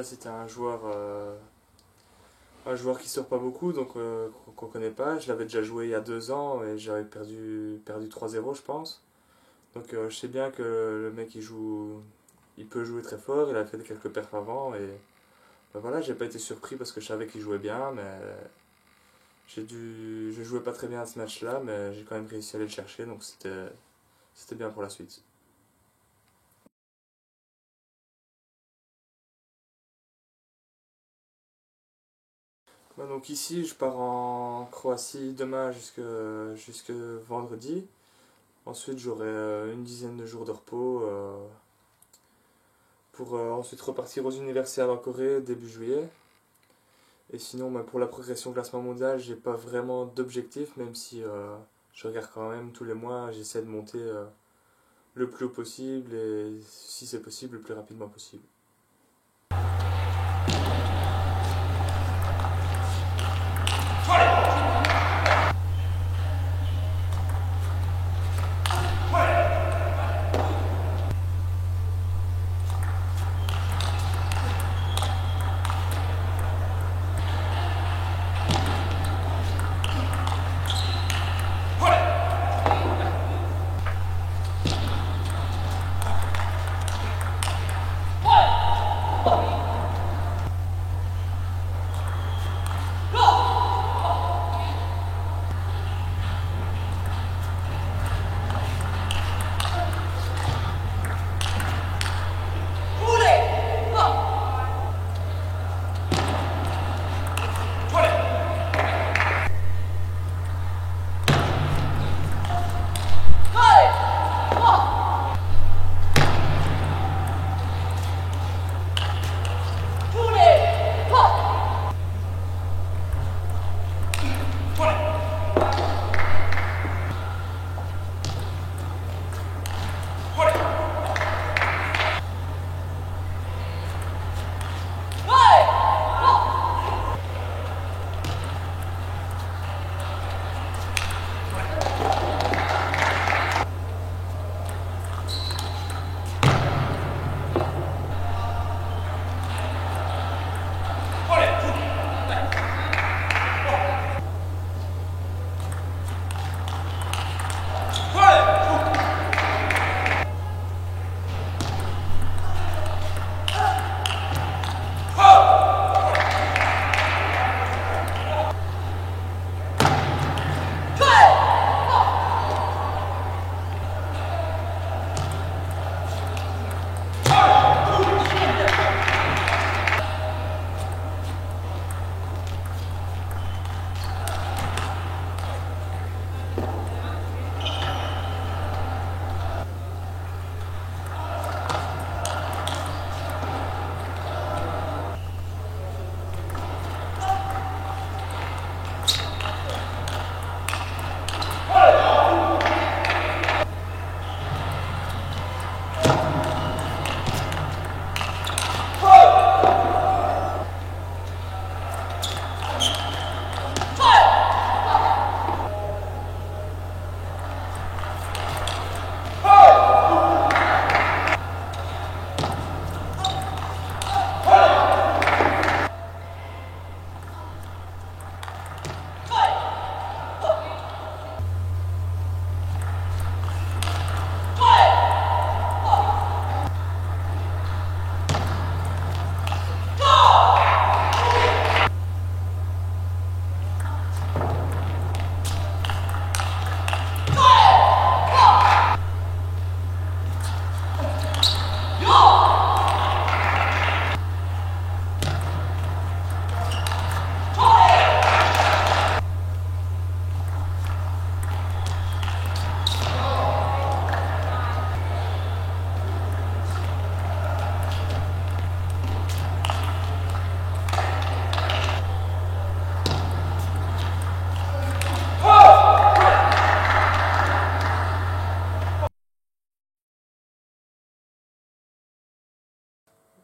déjà c'était un joueur qui sort pas beaucoup, donc qu'on connaît pas. Je l'avais déjà joué il y a 2 ans et j'avais perdu 3-0 je pense. Donc je sais bien que le mec il peut jouer très fort, il a fait quelques perfs avant et ben voilà, j'ai pas été surpris parce que je savais qu'il jouait bien, mais je jouais pas très bien à ce match-là, mais j'ai quand même réussi à aller le chercher, donc c'était bien pour la suite. Ben donc ici, je pars en Croatie demain jusque vendredi. Ensuite, j'aurai une dizaine de jours de repos pour ensuite repartir aux universités en Corée début juillet. Et sinon, ben, pour la progression classement mondial, j'ai pas vraiment d'objectif, même si je regarde quand même tous les mois, j'essaie de monter le plus haut possible et si c'est possible, le plus rapidement possible.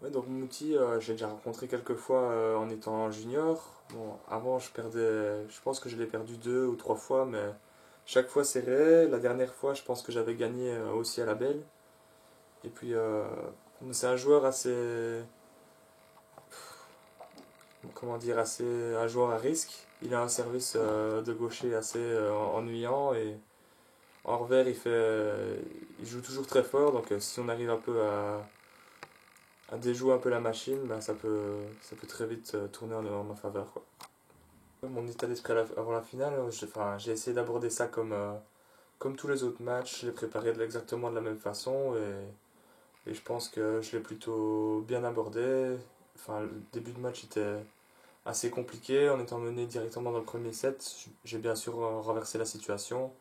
Ouais, donc Mouti, j'ai déjà rencontré quelques fois en étant junior. Bon, avant, je pense que je l'ai perdu 2 ou 3 fois, mais chaque fois serré. La dernière fois, je pense que j'avais gagné aussi à la belle. Et puis, c'est un joueur assez. comment dire, un joueur à risque. Il a un service de gaucher assez ennuyant et en revers il joue toujours très fort. Donc si on arrive un peu à déjouer un peu la machine, ben, ça peut très vite tourner en ma faveur, quoi. Mon état d'esprit avant la finale, enfin, j'ai essayé d'aborder ça comme tous les autres matchs. Je l'ai préparé exactement de la même façon et je pense que je l'ai plutôt bien abordé. Enfin, le début de match était assez compliqué. En étant mené directement dans le premier set, j'ai bien sûr renversé la situation.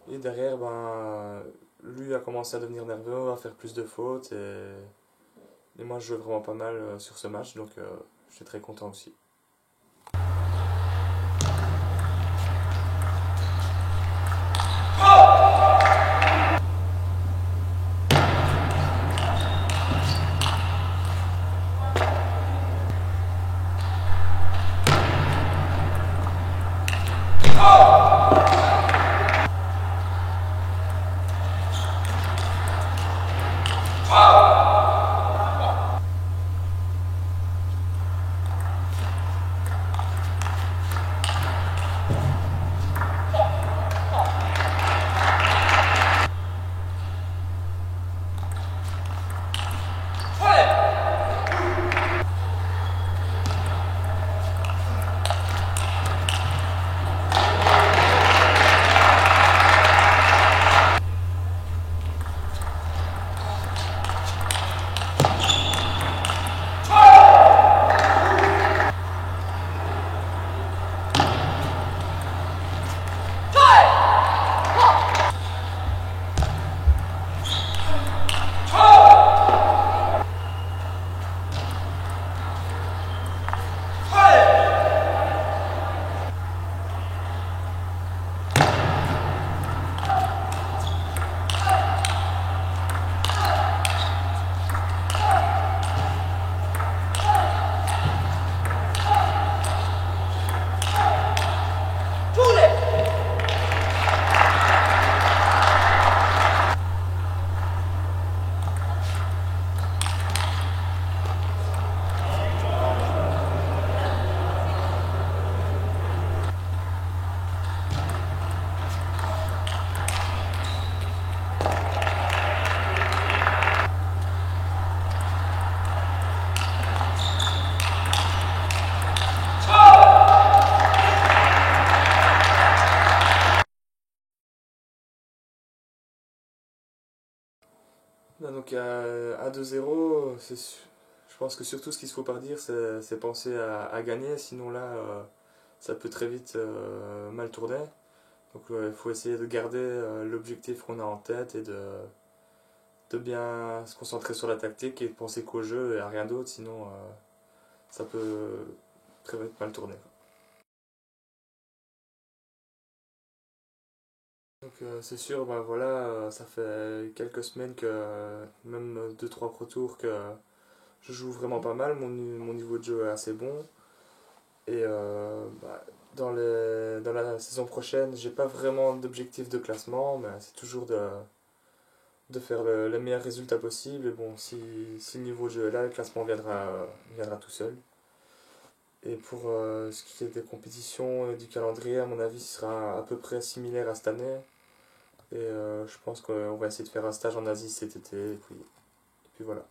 Et derrière, ben, lui a commencé à devenir nerveux, à faire plus de fautes. Et moi, je jouais vraiment pas mal sur ce match, donc j'étais très content aussi. Là, donc à 2-0, je pense que surtout ce qu'il faut pas dire, c'est penser à gagner, sinon là, ça peut très vite mal tourner. Donc il faut essayer de garder l'objectif qu'on a en tête et de bien se concentrer sur la tactique et de penser qu'au jeu et à rien d'autre, sinon ça peut très vite mal tourner. Donc c'est sûr, ben voilà, ça fait quelques semaines que, même deux trois Pro Tours, que je joue vraiment pas mal, mon niveau de jeu est assez bon. Et bah, dans la saison prochaine, j'ai pas vraiment d'objectif de classement, mais c'est toujours de faire le meilleur résultat possible. Et bon, si le niveau de jeu est là, le classement viendra tout seul. Et pour ce qui est des compétitions et du calendrier, à mon avis, ce sera à peu près similaire à cette année. Et je pense qu'on va essayer de faire un stage en Asie cet été. Et puis voilà.